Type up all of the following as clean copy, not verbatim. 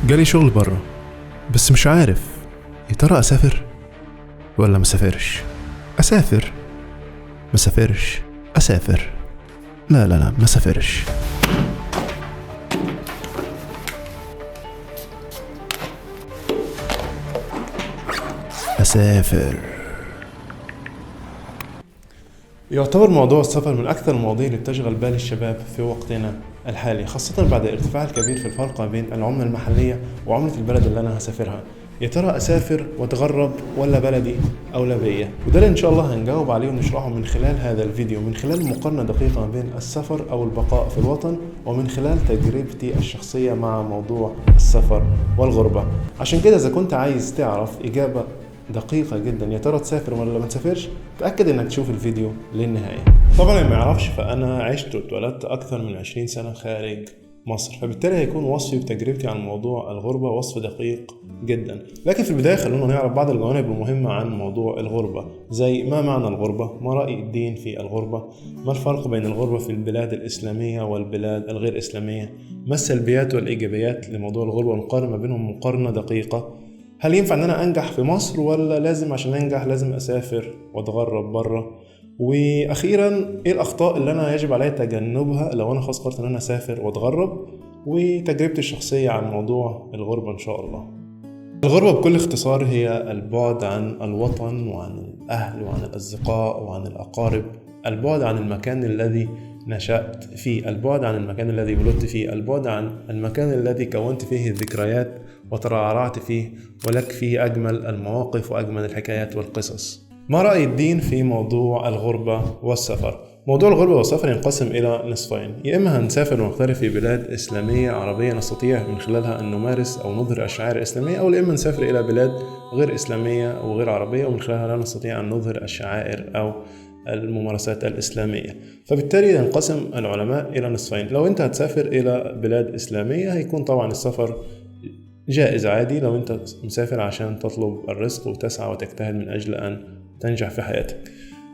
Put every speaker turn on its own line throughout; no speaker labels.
جالي شغل برا، بس مش عارف يا ترى اسافر ولا مسافرش. اسافر مسافرش، اسافر لا مسافرش. اسافر. يعتبر موضوع السفر من أكثر المواضيع اللي بتشغل بال الشباب في وقتنا الحالي، خاصة بعد الارتفاع الكبير في الفرق بين العملة المحلية وعملة البلد اللي أنا هسافرها. يا ترى أسافر وأتغرب ولا بلدي أولى بيا؟ وده اللي إن شاء الله هنجاوب عليه ونشرحه من خلال هذا الفيديو، من خلال مقارنة دقيقة بين السفر أو البقاء في الوطن، ومن خلال تجربتي الشخصية مع موضوع السفر والغربة. عشان كده إذا كنت عايز تعرف إجابة دقيقة جدا يا ترى تسافر ولا ما تسافرش، تأكد انك تشوف الفيديو للنهاية. طبعا اللي ما يعرفش فانا عشت واتولدت اكثر من 20 سنة خارج مصر، فبالتالي هيكون وصفي وتجربتي عن موضوع الغربة وصف دقيق جدا. لكن في البداية خلونا نعرف بعض الجوانب المهمة عن موضوع الغربة، زي ما معنى الغربة، ما رأي الدين في الغربة، ما الفرق بين الغربة في البلاد الإسلامية والبلاد الغير إسلامية، ما السلبيات والإيجابيات لموضوع الغربة ونقارن ما بينهم مقارنة دقيقة. هل ينفع ان انا انجح في مصر ولا لازم عشان انجح لازم اسافر واتغرب بره؟ واخيرا ايه الاخطاء اللي انا يجب علي تجنبها لو انا خلاص قررت ان انا اسافر واتغرب، وتجربتي الشخصية عن موضوع الغربة ان شاء الله. الغربة بكل اختصار هي البعد عن الوطن وعن الاهل وعن الاصدقاء وعن الاقارب، البعد عن المكان الذي نشأت فيه، البعد عن المكان الذي ولدت فيه، البعد عن المكان الذي كونت فيه الذكريات وترعرعت فيه ولك فيه أجمل المواقف وأجمل الحكايات والقصص. ما رأي الدين في موضوع الغربة والسفر؟ موضوع الغربة والسفر ينقسم إلى نصفين، يا إما هنسافر ونغترب في بلاد إسلامية عربية نستطيع من خلالها أن نمارس أو نظهر الشعائر الإسلامية، أو إما نسافر إلى بلاد غير إسلامية أو غير عربية ومن خلالها لا نستطيع أن نظهر الشعائر أو الممارسات الإسلامية. فبالتالي ينقسم العلماء إلى نصفين. لو أنت هتسافر إلى بلاد إسلامية هيكون طبعا السفر جائز عادي، لو أنت مسافر عشان تطلب الرزق وتسعى وتجتهد من أجل أن تنجح في حياتك.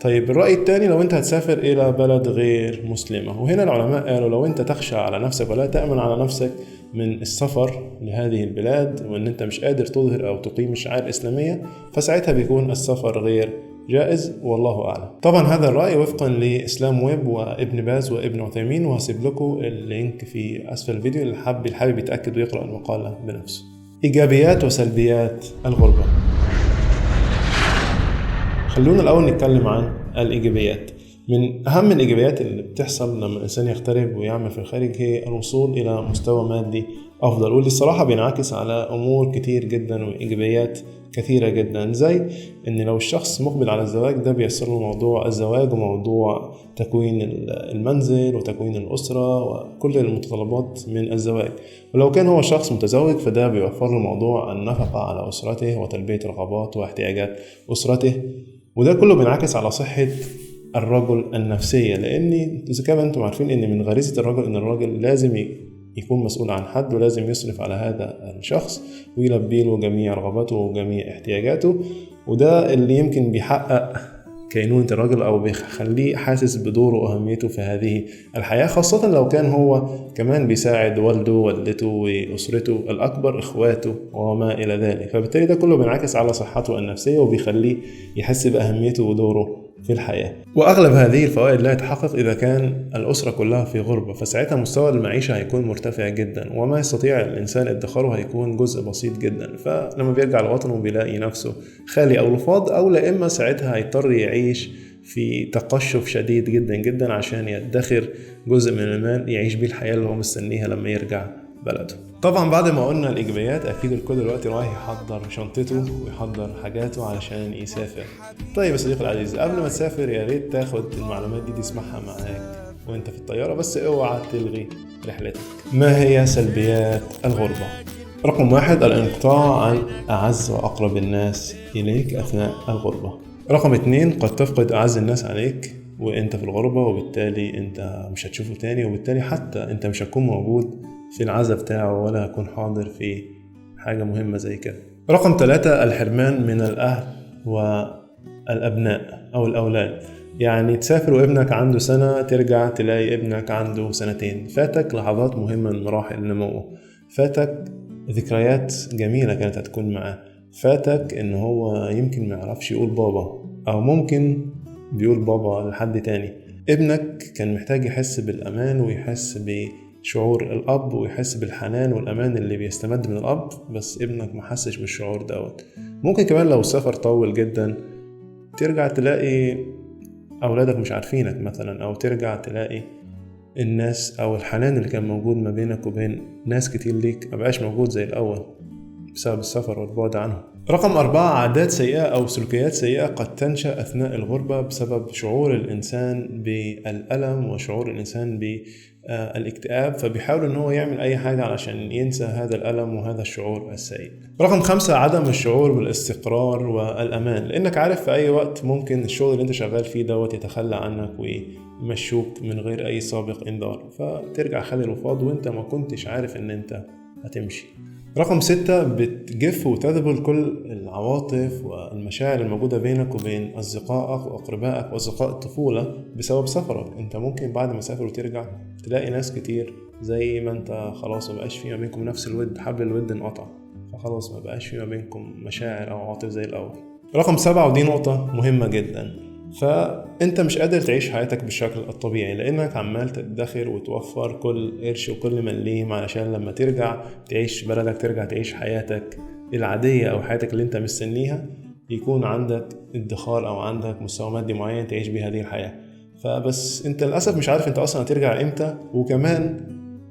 طيب الرأي الثاني، لو أنت هتسافر إلى بلد غير مسلمة، وهنا العلماء قالوا لو أنت تخشى على نفسك ولا تأمن على نفسك من السفر لهذه البلاد وأن أنت مش قادر تظهر أو تقيم الشعائر الإسلامية، فساعتها بيكون السفر غير جائز والله أعلم. طبعا هذا الرأي وفقا لإسلام ويب وابن باز وابن عثيمين، وهسيب لكم اللينك في أسفل الفيديو اللي حابب يتأكد ويقرأ المقالة بنفسه. إيجابيات وسلبيات الغربة. خلونا الأول نتكلم عن الإيجابيات. من أهم الإيجابيات اللي بتحصل لما الإنسان يغترب ويعمل في الخارج هي الوصول إلى مستوى مادي أفضل، واللي الصراحة بينعكس على أمور كتير جدا وإيجابيات كثيرة جدا، زي إن لو الشخص مقبل على الزواج ده بيسر له موضوع الزواج وموضوع تكوين المنزل وتكوين الأسرة وكل المتطلبات من الزواج. ولو كان هو شخص متزوج فده بيوفر له موضوع النفقة على أسرته وتلبية رغبات واحتياجات أسرته، وده كله بينعكس على صحة الرجل النفسية، لأن إذا كما أنتم عارفين إن من غريزة الرجل إن الرجل لازم يكون مسؤول عن حد ولازم يصرف على هذا الشخص ويلبي له جميع رغباته وجميع احتياجاته، وده اللي يمكن بيحقق كينونة الرجل أو بيخليه حاسس بدوره وأهميته في هذه الحياة، خاصة لو كان هو كمان بيساعد والده ووالدته وأسرته الأكبر إخواته وما إلى ذلك. فبالتالي ده كله بينعكس على صحته النفسية وبيخليه يحس بأهميته ودوره في الحياة. وأغلب هذه الفوائد لا يتحقق إذا كان الأسرة كلها في غربة، فساعتها مستوى المعيشة هيكون مرتفع جدا وما يستطيع الإنسان ادخاره هيكون جزء بسيط جدا، فلما بيرجع لوطنه بيلاقي نفسه خالي أو لفاض، أو لإما ساعتها هيضطر يعيش في تقشف شديد جدا جدا عشان يدخر جزء من المال يعيش بيه الحياة اللي هو مستنيها لما يرجع بلده. طبعا بعد ما قلنا الإيجابيات أكيد الكل دلوقتي رايح يحضر شنطته ويحضر حاجاته علشان يسافر. طيب يا صديقي العزيز، قبل ما تسافر يا ريت تاخد المعلومات دي تسمعها معاك وانت في الطيارة، بس اوعى تلغي رحلتك. ما هي سلبيات الغربة؟ رقم 1، الانقطاع عن أعز وأقرب الناس إليك أثناء الغربة. رقم 2، قد تفقد أعز الناس عليك وانت في الغربة، وبالتالي انت مش هتشوفه تاني، وبالتالي حتى انت مش هتكون موجود في العزا بتاعه ولا هكون حاضر في حاجة مهمة زي كده. رقم 3، الحرمان من الأهل والأبناء أو الأولاد. يعني تسافر وابنك عنده سنة ترجع تلاقي ابنك عنده سنتين، فاتك لحظات مهمة من مراحل نموه، فاتك ذكريات جميلة كانت هتكون معاه. فاتك ان هو يمكن ما يعرفش يقول بابا، او ممكن بيقول بابا لحد تاني. ابنك كان محتاج يحس بالامان ويحس بشعور الاب ويحس بالحنان والامان اللي بيستمد من الاب، بس ابنك ما حسش بالشعور دوت. ممكن كمان لو السفر طول جدا ترجع تلاقي اولادك مش عارفينك مثلا، او ترجع تلاقي الناس او الحنان اللي كان موجود ما بينك وبين ناس كتير ليك مبقاش موجود زي الاول بسبب السفر والبعد عنهم. رقم 4، عادات سيئة أو سلوكيات سيئة قد تنشأ أثناء الغربة بسبب شعور الإنسان بالألم وشعور الإنسان بالاكتئاب، فبيحاول إن هو يعمل أي حاجة علشان ينسى هذا الألم وهذا الشعور السيء. رقم 5، عدم الشعور بالاستقرار والأمان، لأنك عارف في أي وقت ممكن الشغل اللي أنت شغال فيه دوت يتخلى عنك ويمشوك من غير أي سابق إنذار، فترجع خالي الوفاض وأنت ما كنتش عارف إن أنت هتمشي. رقم 6، بتجف وتذبل كل العواطف والمشاعر الموجودة بينك وبين أصدقائك وأقربائك وأصدقاء الطفولة بسبب سفرك. أنت ممكن بعد ما سافر وترجع تلاقي ناس كتير زي ما أنت خلاص ما بقاش فيما بينكم نفس الود، حبل الود انقطع، فخلاص ما بقاش فيما بينكم مشاعر أو عواطف زي الأول. رقم 7، ودي نقطة مهمة جدا، فأنت مش قادر تعيش حياتك بالشكل الطبيعي لأنك عمال تدخر وتوفر كل قرش وكل مليم علشان لما ترجع تعيش بلدك، ترجع تعيش حياتك العادية أو حياتك اللي أنت مستنيها، يكون عندك ادخار أو عندك مستوى مادي معين تعيش بيه هذه الحياة. فبس أنت للأسف مش عارف أنت أصلا هترجع إمتى، وكمان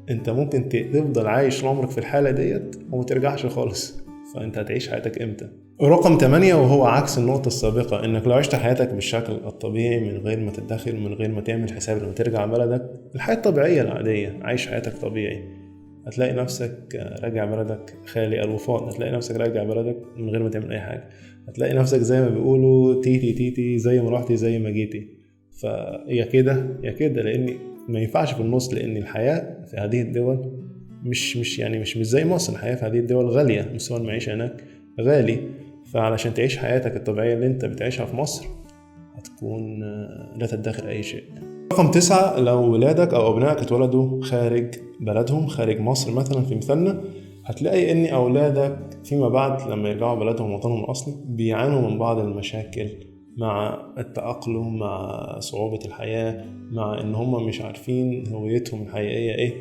أنت ممكن تفضل عايش عمرك في الحالة ديت وما ترجعش خالص، فأنت هتعيش حياتك إمتى؟ رقم 8، وهو عكس النقطة السابقة، انك لو عشت حياتك بالشكل الطبيعي من غير ما تتدخل، من غير ما تعمل حساب لما ترجع بلدك، الحياة الطبيعية العادية، عايش حياتك طبيعي، هتلاقي نفسك راجع بلدك خالي الوفاض، هتلاقي نفسك راجع بلدك من غير ما تعمل اي حاجة، هتلاقي نفسك زي ما بيقولوا تيتي تيتي، زي ما رحتي زي ما جيتي. فيا كده يا كده، لان ما ينفعش في النص، لان الحياة في هذه الدول مش زي مصر. الحياة في هذه الدول غالية، مستوى المعيشة هناك غالي، فعلشان تعيش حياتك الطبيعية اللي انت بتعيشها في مصر هتكون لا تدخر اي شيء. رقم 9، لو ولادك او ابنائك اتولدوا خارج بلدهم، خارج مصر مثلا في مثالنا، هتلاقي ان اولادك فيما بعد لما يرجعوا بلدهم وطنهم الاصلي بيعانوا من بعض المشاكل مع التأقلم، مع صعوبة الحياة، مع ان هم مش عارفين هويتهم الحقيقية ايه.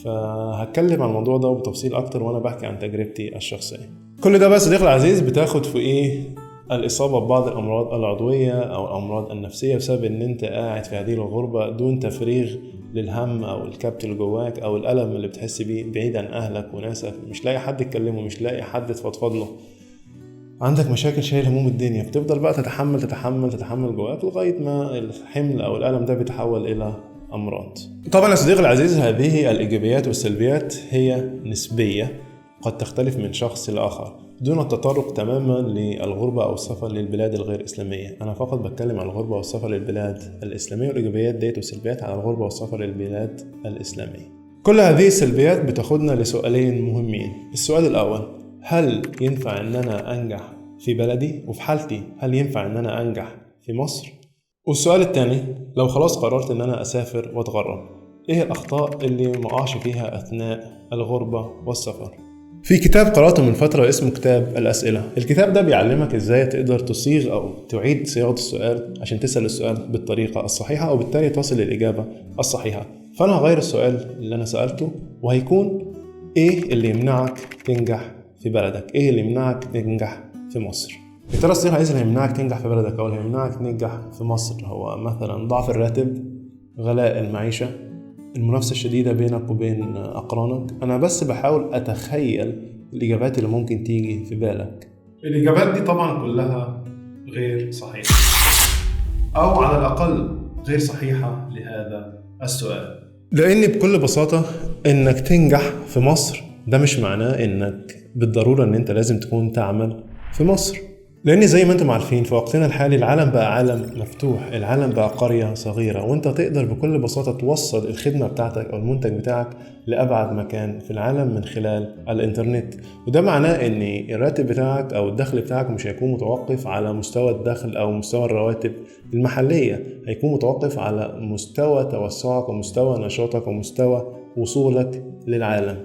فهتكلم عن الموضوع ده بتفصيل اكتر وانا بحكي عن تجربتي الشخصية. كل ده بس صديقي العزيز بتاخد في ايه؟ الإصابة ببعض الأمراض العضوية أو الأمراض النفسية بسبب إن أنت قاعد في هذه الغربة دون تفريغ للهم أو الكبت اللي جواك أو الألم اللي بتحس بيه بعيد عن أهلك وناسك، مش لاقي حد تكلمه، مش لاقي حد تفضفض له، عندك مشاكل، شايل هموم الدنيا، بتفضل بقى تتحمل جواك لغاية ما الحمل أو الألم ده بيتحول إلى أمراض. طبعا يا صديقي العزيز، هذه الإيجابيات والسلبيات هي نسبية، قد تختلف من شخص لآخر دون التطرق تماما للغربة أو السفر للبلاد الغير إسلامية. أنا فقط بتكلم عن الغربة والسفر للبلاد الإسلامية، والإيجابيات ديت والسلبيات على الغربة والسفر للبلاد الإسلامية. كل هذه السلبيات بتاخدنا لسؤالين مهمين. السؤال الأول، هل ينفع أن أنا أنجح في بلدي؟ وفي حالتي هل ينفع أن أنا أنجح في مصر؟ والسؤال الثاني، لو خلاص قررت أن أنا أسافر وأتغرب، إيه الأخطاء اللي مقعش فيها أثناء الغربة والسفر؟ في كتاب قرأته من فترة اسمه كتاب الأسئلة. الكتاب ده بيعلمك إزاي تقدر تصيغ أو تعيد صياغة السؤال عشان تسأل السؤال بالطريقة الصحيحة، وبالتالي تصل للإجابة الصحيحة. فأنا هغير السؤال اللي أنا سألته وهيكون إيه اللي يمنعك تنجح في بلدك؟ إيه اللي يمنعك تنجح في مصر؟ يا ترى الصيغة اللي يمنعك تنجح في بلدك أو اللي يمنعك تنجح في مصر هو مثلا ضعف الراتب، غلاء المعيشة، المنافسة الشديدة بينك وبين أقرانك؟ أنا بس بحاول أتخيل الإجابات اللي ممكن تيجي في بالك. الإجابات دي طبعا كلها غير صحيحة، أو على الأقل غير صحيحة لهذا السؤال. لأن بكل بساطة إنك تنجح في مصر ده مش معناه إنك بالضرورة إن أنت لازم تكون تعمل في مصر، لأن زي ما أنتم عارفين في وقتنا الحالي العالم بقى عالم مفتوح، العالم بقى قرية صغيرة، وأنت تقدر بكل بساطة توصل الخدمة بتاعتك أو المنتج بتاعك لأبعد مكان في العالم من خلال الإنترنت. وده معناه أن الراتب بتاعك أو الدخل بتاعك مش هيكون متوقف على مستوى الدخل أو مستوى الرواتب المحلية، هيكون متوقف على مستوى توسعك ومستوى نشاطك ومستوى وصولك للعالم.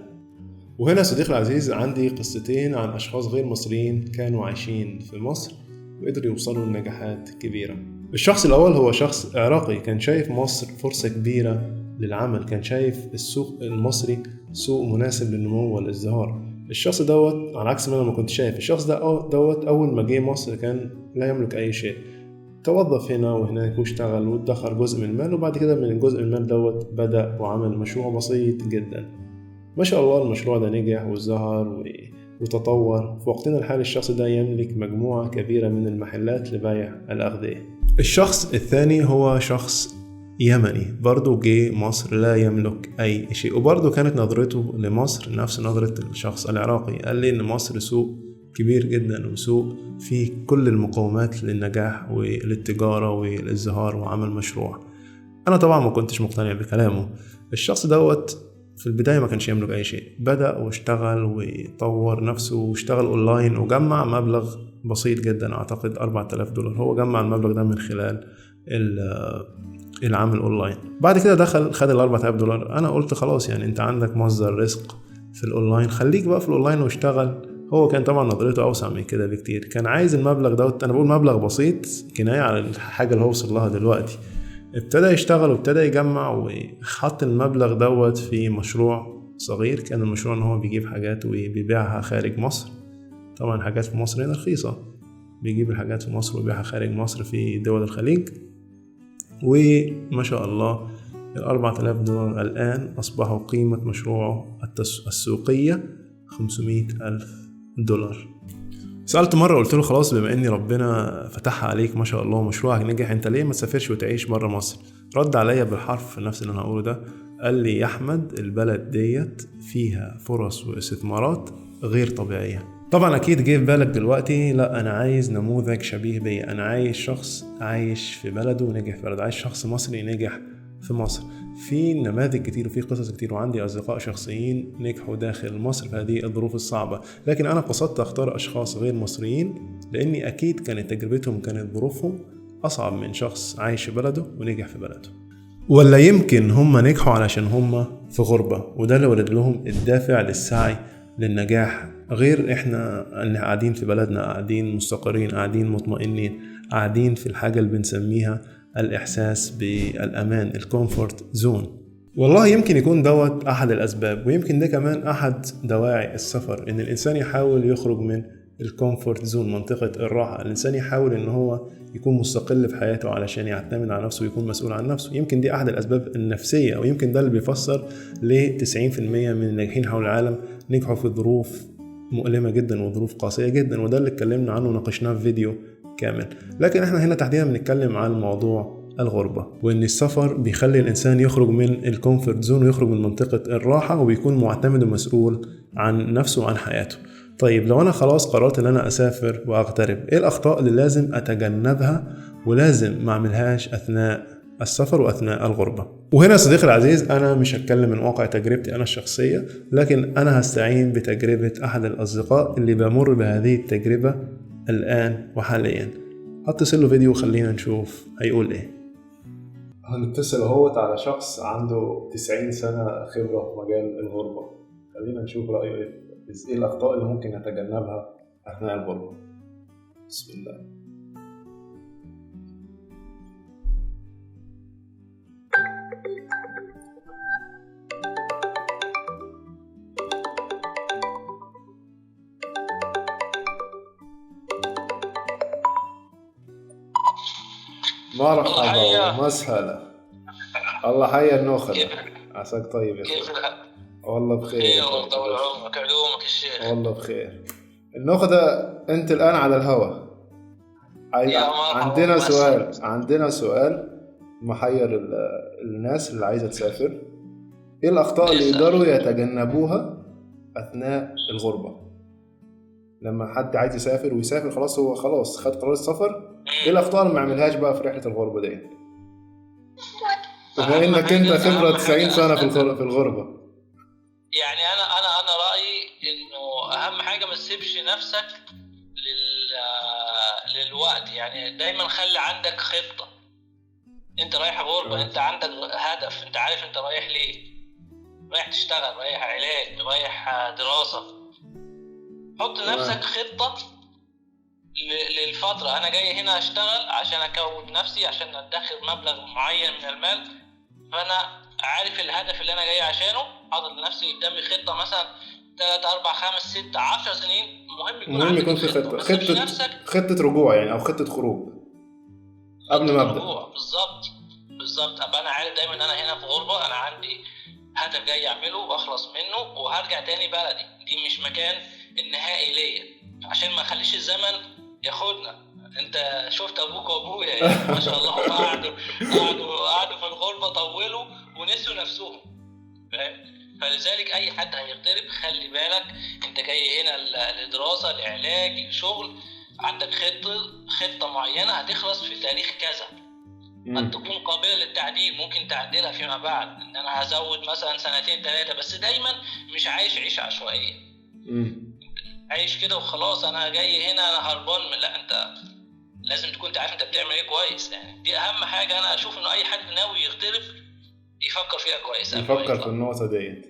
وهنا صديقي العزيز عندي قصتين عن أشخاص غير مصريين كانوا عايشين في مصر وقدروا يوصلوا لنجاحات كبيرة. الشخص الأول هو شخص عراقي كان شايف مصر فرصة كبيرة للعمل، كان شايف السوق المصري سوق مناسب للنمو والازدهار. الشخص دوت على عكس ما أنا ما كنت شايف، الشخص دوت أول ما جه مصر كان لا يملك أي شيء، توظف هنا وهناك واشتغل وادخر جزء من المال، وبعد كده من الجزء من المال دوت بدأ وعمل مشروع بسيط جدا. ما شاء الله المشروع ده نجح وازدهر وتطور. في وقتنا الحالي الشخص ده يملك مجموعة كبيرة من المحلات لبيع الأغذية. الشخص الثاني هو شخص يمني برضو جه مصر لا يملك أي شيء، وبرضو كانت نظرته لمصر نفس نظرة الشخص العراقي. قال لي إن مصر سوق كبير جدا وسوق فيه كل المقومات للنجاح وللتجارة والازدهار وعمل مشروع. أنا طبعا ما كنتش مقتنع بكلامه. الشخص دوت في البداية ما كانش يملك أي شيء، بدأ واشتغل وطور نفسه واشتغل أونلاين وجمع مبلغ بسيط جدا، أعتقد $4000. هو جمع المبلغ ده من خلال العمل أونلاين. بعد كده دخل خد $4000. أنا قلت خلاص يعني أنت عندك مصدر رزق في الأونلاين، خليك بقى في الأونلاين واشتغل. هو كان طبعا نظرته أوسع من كده بكتير، كان عايز المبلغ دوت، أنا بقول مبلغ بسيط كناية على الحاجة اللي هو وصل لها دلوقتي. ابتدى يشتغل وابتدى يجمع وحط المبلغ دوت في مشروع صغير. كان المشروع ان هو بيجيب حاجات وبيبيعها خارج مصر. طبعا حاجات في مصر هنا رخيصة، بيجيب الحاجات في مصر وبيبيعها خارج مصر في دول الخليج. وما شاء الله $4000 الآن أصبحوا قيمة مشروعه السوقية $500,000. سألت مرة قلت له خلاص بما اني ربنا فتحها عليك ما شاء الله مشروعك نجح، انت ليه ما تسافرش وتعيش برا مصر؟ رد عليا بالحرف نفس اللي انا هقوله ده، قال لي يا احمد البلد ديت فيها فرص واستثمارات غير طبيعية. طبعا اكيد جه في بالك دلوقتي لا انا عايز نموذج شبيه بي، انا عايز شخص عايش في بلده ونجح في بلده، عايز شخص مصري نجح في مصر. في نماذج كتير وفي قصص كتير، وعندي أصدقاء شخصيين نجحوا داخل مصر في هذه الظروف الصعبة، لكن أنا قصدت أختار أشخاص غير مصريين لأني أكيد كانت تجربتهم كانت ظروفهم أصعب من شخص عايش في بلده ونجح في بلده. ولا يمكن هم نجحوا علشان هم في غربة، وده اللي ولد لهم الدافع للسعي للنجاح، غير إحنا اللي قاعدين في بلدنا قاعدين مستقرين قاعدين مطمئنين قاعدين في الحاجة اللي بنسميها الإحساس بالأمان، الكومفورت زون. والله يمكن يكون دوت أحد الأسباب، ويمكن ده كمان أحد دواعي السفر، إن الإنسان يحاول يخرج من الكومفورت زون، منطقة الراحة. الإنسان يحاول إن هو يكون مستقل في حياته علشان يعتمد على نفسه ويكون مسؤول عن نفسه. يمكن دي أحد الأسباب النفسية، ويمكن ده اللي بيفسر ل 90% من الناجحين حول العالم نجحوا في ظروف مؤلمة جدا وظروف قاسية جدا، وده اللي اتكلمنا عنه وناقشناه في فيديو كامل. لكن احنا هنا تحديدا بنتكلم عن موضوع الغربة، وان السفر بيخلي الانسان يخرج من الكومفورت زون ويخرج من منطقة الراحة وبيكون معتمد ومسؤول عن نفسه وعن حياته. طيب لو انا خلاص قررت ان انا اسافر واغترب، ايه الاخطاء اللي لازم اتجنبها ولازم ما اعملهاش اثناء السفر واثناء الغربة؟ وهنا صديقي العزيز انا مش هتكلم من واقع تجربتي انا الشخصية، لكن انا هستعين بتجربة احد الاصدقاء اللي بمر بهذه التجربة الان وحاليا. هتصل له فيديو وخلينا نشوف هيقول ايه. هنتصل اهوت على شخص عنده 90 سنة خبرة في مجال الغربة، خلينا نشوف رأيه ايه الاخطاء اللي ممكن نتجنبها اثناء الغربة. بسم الله. مرحبا ومسهلا. الله حيا النوخة. عساك طيب يا اخوي. والله بخير.
ايوه طول عمرك علومك الشيخ.
والله بخير. النوخة ده انت الان على الهوا. عندنا سؤال محير الناس اللي عايزة تسافر. ايه الاخطاء اللي يقدروا يتجنبوها اثناء الغربة؟ لما حد عايز يسافر ويسافر خلاص، هو خلاص خد قرار السفر، ايه الاخطاء اللي ما يعملهاش بقى في رحلة الغربة دي؟ بما انك انت خبرة 90 سنة في الغربة.
يعني انا رأيي انه اهم حاجة ما تسيبش نفسك للوقت. يعني دايما خلي عندك خطة. انت رايح غربة، انت عندك هدف، انت عارف انت رايح ليه. رايح تشتغل، رايح علاج، رايح دراسة. حط لنفسك خطة للفترة. أنا جاي هنا أشتغل عشان أكون نفسي، عشان أدخر مبلغ معين من المال، فأنا عارف الهدف اللي أنا جاي عشانه، حاطط لنفسي قدامي خطة مثلا 3 4 5 6 10 سنين.
مهم يكون في خطة، خطة رجوع يعني، أو خطة خروج قبل ما أبدأ.
بالظبط. أبقى أنا عارف دايما إن أنا هنا في غربة، أنا عندي هدف جاي أعمله وأخلص منه وهرجع تاني بلدي. دي مش مكان النهائي ليا، عشان ما أخليش الزمن ياخدنا. انت شفت ابوك وابويا يعني ما شاء الله، قعدوا في الغربة طولوا ونسوا نفسهم، فاهم؟ فلذلك اي حد هيغترب خلي بالك، انت جاي هنا لدراسة، لعلاج، لشغل، عندك خطة معينة هتخلص في تاريخ كذا. قد تكون قابلة للتعديل، ممكن تعدلها فيما بعد، ان انا هزود مثلا 2 3 بس دايما مش عايش عيشة عشوائية. عايش كده وخلاص انا جاي هنا انا هربان لا، انت لازم تكون عارف انت بتعمل ايه كويس. يعني دي اهم حاجه. انا اشوف انه اي حد ناوي يغترب يفكر فيها كويس،
يفكر في النقطه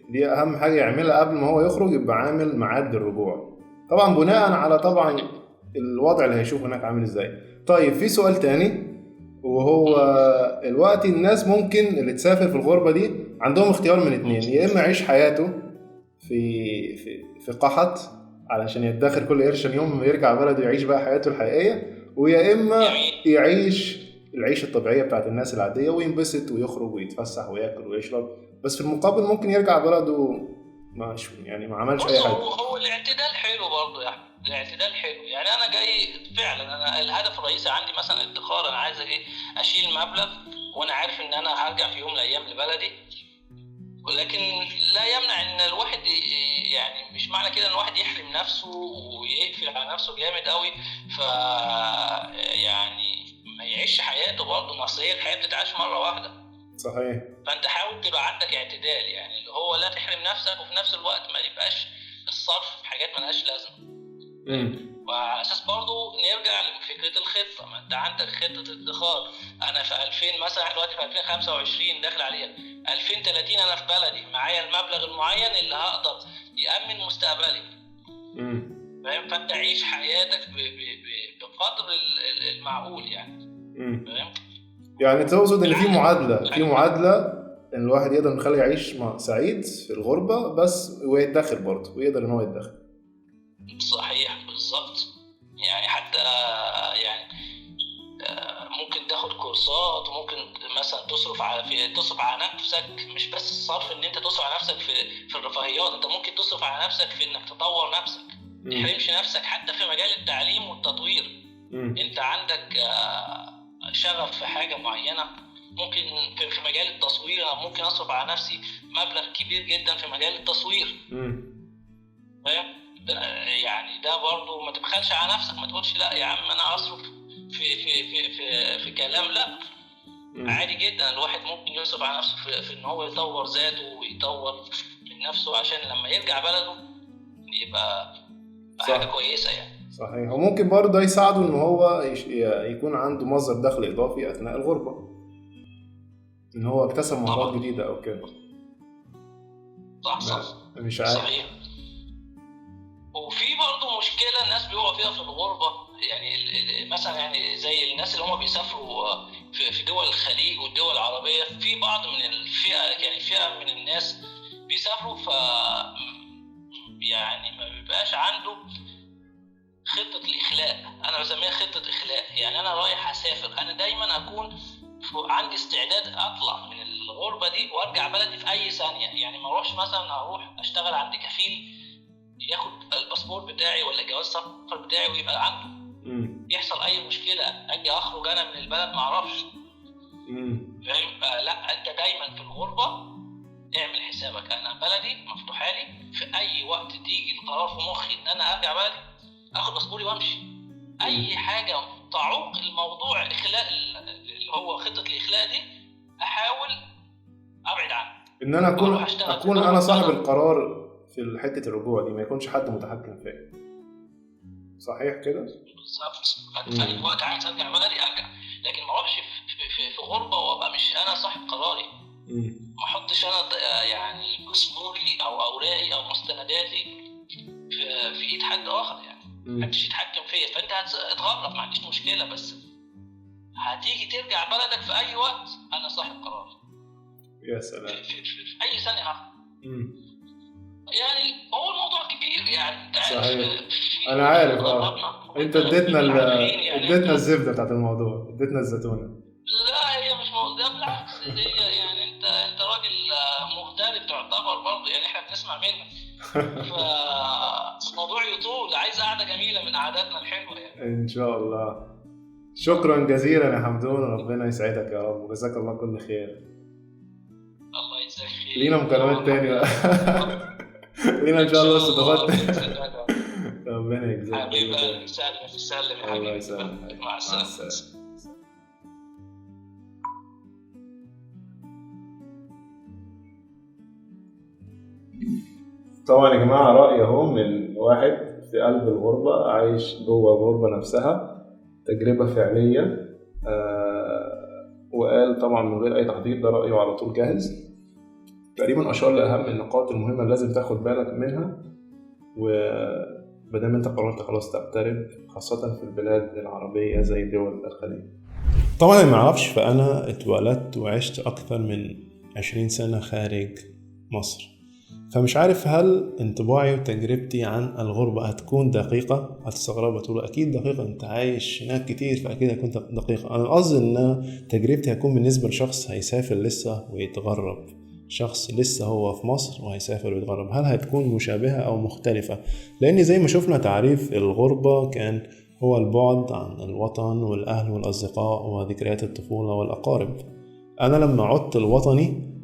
دي اهم حاجه يعملها قبل ما هو يخرج، يبقى عامل ميعاد للرجوع، طبعا بناء على طبعا الوضع اللي هيشوف هناك عامل ازاي. طيب في سؤال تاني، وهو الوقت الناس ممكن اللي تسافر في الغربه دي عندهم اختيار من 2، يا اما يعيش حياته في قحط علشان يدخر كل قرش يوم ما يرجع بلده يعيش بقى حياته الحقيقيه، ويا اما يعيش العيشه الطبيعيه بتاعت الناس العاديه وينبسط ويخرج ويتفسح وياكل ويشرب، بس في المقابل ممكن يرجع بلده ما عملش اي حاجه.
هو الاعتدال حلو برضه يا احمد، الاعتدال حلو. يعني انا جاي فعلا، انا الهدف الرئيسي عندي مثلا ادخار، انا عايز اشيل مبلغ وانا عارف ان انا هرجع في يوم من الايام لبلدي، ولكن لا يمنع ان الواحد يعني مش معنى كده ان الواحد يحرم نفسه ويقفل على نفسه جامد قوي، ف يعني ما يعيش حياته برضه. ما هي الحياه بتتعاش مره واحده.
صحيح.
فانت حاول تبقى عندك اعتدال، يعني اللي هو لا تحرم نفسك وفي نفس الوقت ما يبقاش الصرف في حاجات مالهاش لازمه. وعلى اساس برضه نرجع لفكره الخطه. ما انت عندك خطه ادخار. انا في 2000 مثلا، دلوقتي في 2025 داخل عليها 2030 انا في بلدي معايا المبلغ المعين اللي هقدر يامن مستقبلي. فاهم؟ فانت عيش حياتك بقدر المعقول يعني. فاهم؟
يعني تقصد ان في معادله ان الواحد يقدر يخليه يعيش سعيد في الغربه بس ويدخر برضه، ويقدر ان هو يدخر.
صحيح بالظبط. يعني حتى يعني ممكن تاخد كورسات، وممكن مثلا تصرف على نفسك. مش بس الصرف ان انت تصرف على نفسك في الرفاهيات، انت ممكن تصرف على نفسك في انك تطور نفسك. تحرمش نفسك حتى في مجال التعليم والتطوير. انت عندك شغف في حاجة معينة، ممكن في مجال التصوير انا ممكن اصرف على نفسي مبلغ كبير جدا في مجال التصوير. فاهم؟ يعني ده برضو ما تبخلش على نفسك، ما تقولش لا يا عم انا اصرف في كلام. لا، عادي جدا الواحد ممكن يصرف على نفسه في ان هو يطور ذاته ويطور من نفسه عشان لما يرجع بلده يبقى حاجة كويسة يعني.
صحيح. وممكن برضه يساعده ان هو يكون عنده مصدر دخل اضافي اثناء الغربة، ان هو اكتسب مهارات جديدة او كده.
صح.
مش عارف.
صحيح. وفي برضه مشكلة الناس بيقعوا فيها في الغربة، يعني مثلا يعني زي الناس اللي هم بيسافروا في دول الخليج والدول العربية، في بعض من فئة من الناس بيسافروا يعني ما بيبقاش عنده خطة الإخلاء. أنا بسميها خطة إخلاء. يعني أنا رايح أسافر، أنا دايما أكون عندي استعداد أطلع من الغربة دي وأرجع بلدي في أي ثانية. يعني ما أروحش مثلا أروح أشتغل عند كفيل ياخد الباسبور بتاعي ولا جواز السفر بتاعي ويبقى عنده، يحصل أي مشكلة أجي أخرج أنا من البلد ما أعرفش. فاهم؟ لا، أنت دايما في الغربة اعمل حسابك أنا بلدي مفتوحة لي، في أي وقت تيجي القرار في مخي إن أنا أرجع بلدي أخد باسبوري وأمشي. أي حاجة تعوق الموضوع إخلاء اللي هو خطة الإخلاء دي أحاول أبعد عنها.
إن أنا أكون أنا صاحب القرار في حتة الرجوع دي، ما يكونش حد متحكم فيها. صحيح كده؟
بالظبط. في أي وقت عايز أرجع بلدي أرجع، لكن ما أروحش في غربة وأبقى مش أنا صاحب قراري. ما احطش انا يعني باسبوري او اوراقي او مستنداتي في ايد حد اخر، يعني محدش يتحكم فيا. فانت هتتغرب ما عنديش مشكله، بس هتيجي ترجع بلدك في اي وقت، انا صاحب قرار.
يا سلام.
في اي ثانيه هاخد. يعني هو الموضوع كبير، يعني انت عارف.
صحيح. انا عارف. انت اديتنا الزبده بتاعت الموضوع، اديتنا الزتونه.
لا هي مش موضوع، بالعكس هي يعني انت راجل مغترب تعتبر برضه، يعني احنا بنسمع منك. فالموضوع يطول، عايز قعده جميله من قعداتنا الحلوه يعني.
ان شاء الله. شكرا جزيلا يا حمدون، ربنا يسعدك يا رب، وجزاك الله كل خير.
الله يجزاك خير.
لينا مكالمات تانية. لينا ان شاء الله استضافات. ربنا يجزاك
حبيبي. سلم يا حبيبي.
الله يسلمك.
مع السلامه.
طبعا يا جماعة رأي اهو من واحد في قلب الغربة، عايش جوه الغربة نفسها، تجربة فعلية. وقال طبعا من غير أي تحضير، ده رأيه على طول جاهز. تقريبا أشار لأهم النقاط المهمة اللي لازم تاخد بالك منها، وبدام انت قررت خلاص تغترب، خاصة في البلاد العربية زي دول الخليج. طبعا اللي معرفش، فأنا اتولدت وعشت أكثر من 20 سنة خارج مصر، فمش عارف هل انطباعي وتجربتي عن الغربة هتكون دقيقة. هتستغرب تقول أكيد دقيقة، أنت عايش هناك كتير فأكيد هتكون دقيقة. أنا قصدي إن تجربتي هتكون بالنسبة لشخص هيسافر لسه ويتغرب، شخص لسه هو في مصر وهيسافر ويتغرب، هل هتكون مشابهة أو مختلفة؟ لأن زي ما شفنا تعريف الغربة كان هو البعد عن الوطن والأهل والأصدقاء وذكريات الطفولة والأقارب. أنا لما عدت الوطني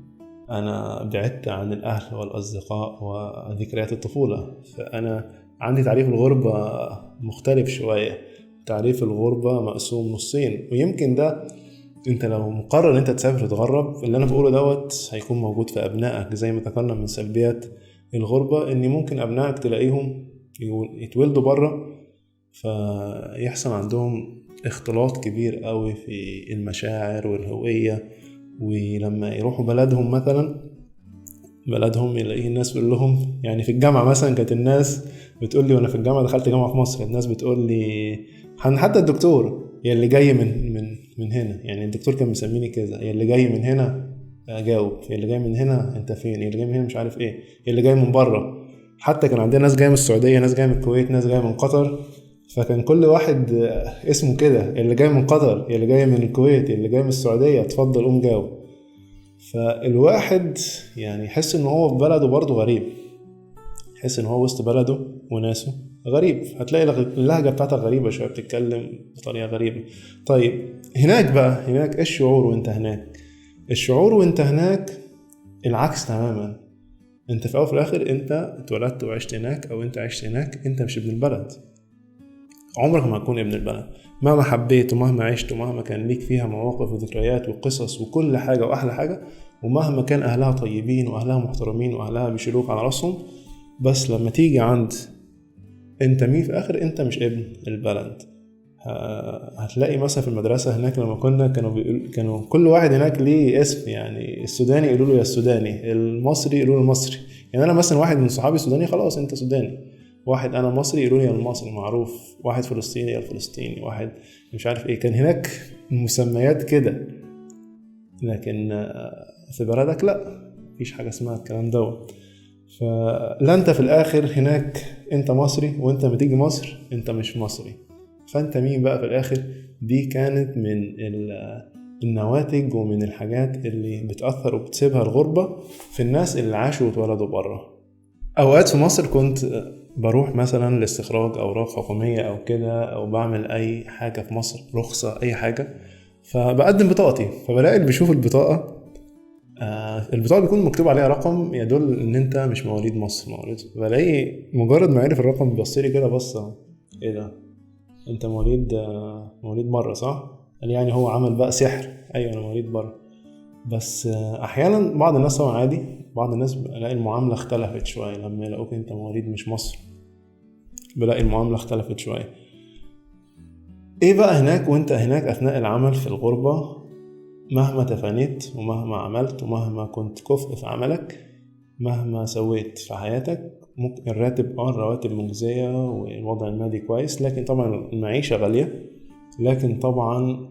أنا بعدت عن الأهل والأصدقاء وذكريات الطفولة، فأنا عندي تعريف الغربة مختلف شوية. تعريف الغربة مقسوم نصين، ويمكن ده انت لو مقرر انت تسافر وتتغرب، اللي انا بقوله دوت هيكون موجود في ابنائك. زي ما ذكرنا من سلبيات الغربة ان ممكن ابنائك تلاقيهم يتولدوا بره، فيحصل عندهم اختلاط كبير قوي في المشاعر والهوية، ولما يروحوا بلدهم مثلا، بلدهم يلاقيه الناس بيقول لهم، يعني في الجامعة مثلا كانت الناس بتقول لي وانا في الجامعة دخلت جامعة في مصر، الناس بتقول لي حتى الدكتور يا اللي جاي من هنا، يعني الدكتور كان مسميني كذا، يا اللي جاي من هنا اجاوب، يا اللي جاي من هنا انت فين، يا اللي جاي من هنا مش عارف ايه، يا اللي جاي من بره. حتى كان عندنا ناس جايه من السعوديه، ناس جايه من الكويت، ناس جايه من قطر، فكان كل واحد اسمه كده، يا اللي جاي من قطر، يا اللي جاي من الكويت، يا اللي جاي من السعوديه، اتفضل قوم جاوب. فالواحد يعني يحس ان هو في بلده برضه غريب، يحس ان هو وسط بلده وناسه غريب. هتلاقي اللهجة بتاعتك غريبة شوية، بتتكلم بطريقة غريبة. طيب هناك بقى، هناك ايه الشعور وانت هناك؟ الشعور وانت هناك العكس تماما. انت في الاول وفي الاخر انت اتولدت وعشت هناك، او انت عشت هناك، انت مش ابن البلد، عمرك ما هتكون ابن البلد مهما حبيت ومهما عشت ومهما كان ليك فيها مواقف وذكريات وقصص وكل حاجة واحلى حاجة، ومهما كان اهلها طيبين واهلها محترمين واهلها بيشيلوك على راسهم، بس لما تيجي عند انت مين في اخر، انت مش ابن البلد. هتلاقي مثلا في المدرسة هناك لما كانوا كل واحد هناك ليه اسم، يعني السوداني يقولوا له يا السوداني، المصري يقولوا له المصري. يعني انا مثلا واحد من صحابي سوداني، خلاص انت سوداني. واحد انا مصري يقولوا لي يا المصري معروف. واحد فلسطيني يا الفلسطيني. واحد مش عارف ايه. كان هناك مسميات كده، لكن في بلدك لا، مفيش حاجة اسمها الكلام دوت. فلا انت في الاخر هناك انت مصري، وانت ما تيجي مصر انت مش مصري، فانت مين بقى في الاخر؟ دي كانت من النواتج ومن الحاجات اللي بتأثر وبتسيبها الغربة في الناس اللي عاشوا واتولدوا بره. اوقات في مصر كنت بروح مثلا لاستخراج اوراق حكومية او كده، او بعمل اي حاجة في مصر، رخصة اي حاجة، فبقدم بطاقتي، فبلاقي اللي بيشوف البطاقة البطاقة بيكون مكتوب عليها رقم يدل ان انت مش مواليد مصر، بلاقي مجرد ما عرف الرقم بيبصلي كده بصة، ايه ده انت مواليد بره صح؟ قال يعني هو عمل بقى سحر؟ ايوه انا مواليد بره. بس احيانا بعض الناس طبعا عادي، بعض الناس بلاقي المعاملة اختلفت شوية لما يلاقوك انت مواليد مش مصر، بلاقي المعاملة اختلفت شوية. ايه بقى هناك وانت هناك اثناء العمل في الغربة؟ مهما تفانيت ومهما عملت ومهما كنت كفء في عملك، مهما سويت في حياتك، ممكن الرواتب مجزية والوضع المادي كويس، لكن طبعا المعيشة غالية، لكن طبعا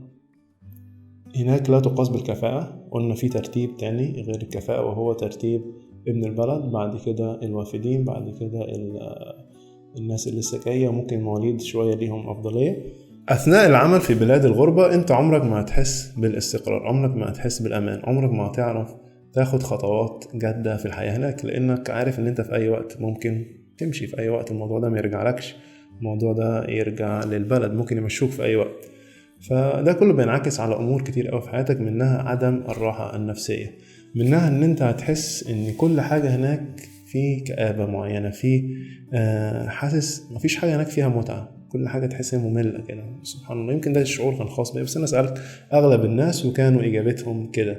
هناك لا تقاس بالكفاءة. قلنا في ترتيب تاني غير الكفاءة، وهو ترتيب ابن البلد، بعد كده الوافدين، بعد كده الناس اللي لسه جاية، ممكن مواليد شوية ليهم أفضلية. أثناء العمل في بلاد الغربة أنت عمرك ما هتحس بالاستقرار، عمرك ما هتحس بالأمان، عمرك ما هتعرف تاخد خطوات جادة في الحياة هناك، لأنك عارف أن أنت في أي وقت ممكن تمشي، في أي وقت الموضوع ده ما يرجعلكش، الموضوع ده يرجع للبلد، ممكن يمشوك في أي وقت. فده كله بينعكس على أمور كتير أوي في حياتك، منها عدم الراحة النفسية، منها أن أنت هتحس أن كل حاجة هناك في كآبة معينة، في حاسس مفيش حاجة هناك فيها متعة، كل حاجة تحسها مملة كده. سبحان الله، يمكن ده الشعور كان خاص بي، بس أنا سألت أغلب الناس وكانوا إجابتهم كده.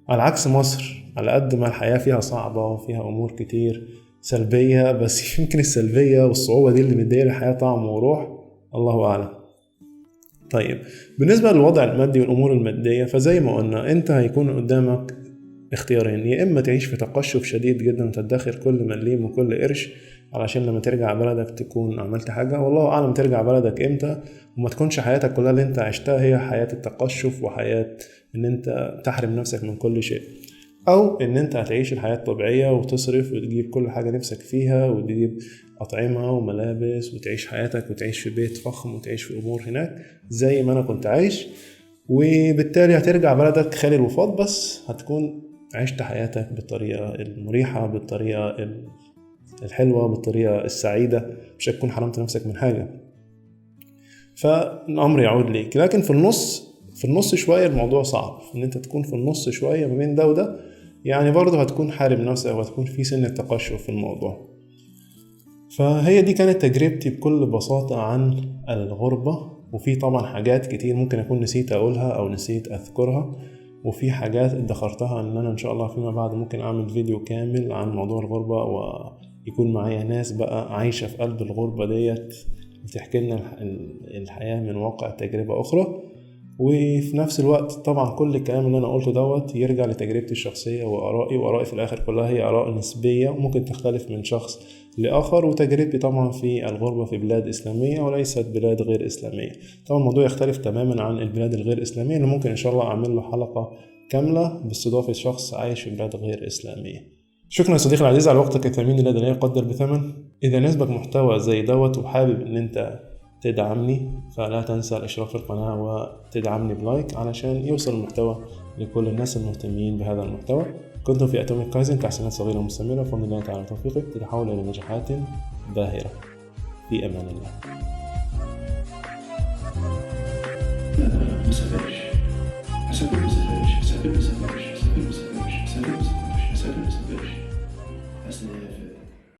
على عكس مصر، على قد ما الحياة فيها صعبة وفيها أمور كتير سلبية، بس يمكن السلبية والصعوبة دي اللي مدية للحياة طعم وروح، الله أعلم. طيب بالنسبة للوضع المادي والأمور المادية، فزي ما قلنا أنت هيكون قدامك اختيارين، يا إما تعيش في تقشف شديد جدا وتدخر كل مليم وكل قرش علشان لما ترجع بلدك تكون عملت حاجة، والله أعلم ترجع بلدك إمتى، وما تكونش حياتك كلها اللي أنت عشتها هي حياة التقشف وحياة إن أنت تحرم نفسك من كل شيء، أو إن أنت هتعيش الحياة الطبيعية وتصرف وتجيب كل حاجة نفسك فيها وتجيب أطعمة وملابس وتعيش حياتك وتعيش في بيت فخم وتعيش في أمور هناك زي ما أنا كنت عايش، وبالتالي هترجع بلدك خالي الوفاض، بس هتكون عشت حياتك بالطريقة المريحة، بالطريقة الحلوة، بالطريقة السعيدة، مش هتكون حرمت نفسك من حاجة، فالأمر يعود ليك. لكن في النص شوية الموضوع صعب، إن أنت تكون في النص شوية ما بين ده وده، يعني برضه هتكون حارب نفسك وهتكون في سن التقشف في الموضوع. فهي دي كانت تجربتي بكل بساطة عن الغربة، وفي طبعا حاجات كتير ممكن أكون نسيت أقولها أو نسيت أذكرها، وفي حاجات ادخرتها ان انا ان شاء الله فيما بعد ممكن اعمل فيديو كامل عن موضوع الغربة، ويكون معايا ناس بقى عايشة في قلب الغربة ديت وتحكي لنا الحياة من واقع تجربة اخرى. وفي نفس الوقت طبعا كل الكلام اللي انا قلته دوت يرجع لتجربتي الشخصية وارائي في الاخر كلها هي اراء نسبية وممكن تختلف من شخص لآخر، وتجربتي طبعا في الغربة في بلاد إسلامية وليست بلاد غير إسلامية. طبعا الموضوع يختلف تماما عن البلاد الغير إسلامية اللي ممكن إن شاء الله أعمل له حلقة كاملة باستضافة شخص عايش في بلاد غير إسلامية. شكرا يا صديقي العزيز على وقتك الثمين الذي لا يقدر بثمن. إذا نسبك محتوى زي دوت وحابب إن أنت تدعمني، فلا تنسى الاشتراك في القناة وتدعمني بلايك علشان يوصل المحتوى لكل الناس المهتمين بهذا المحتوى. كنتم في أتوميك كايزن، تحسينات صغيرة مستمرة بفضل الله تعالى توفيقه تتحول إلى نجاحات باهرة. في أمان الله.
لا ما سافرش، حسب ما سافرش.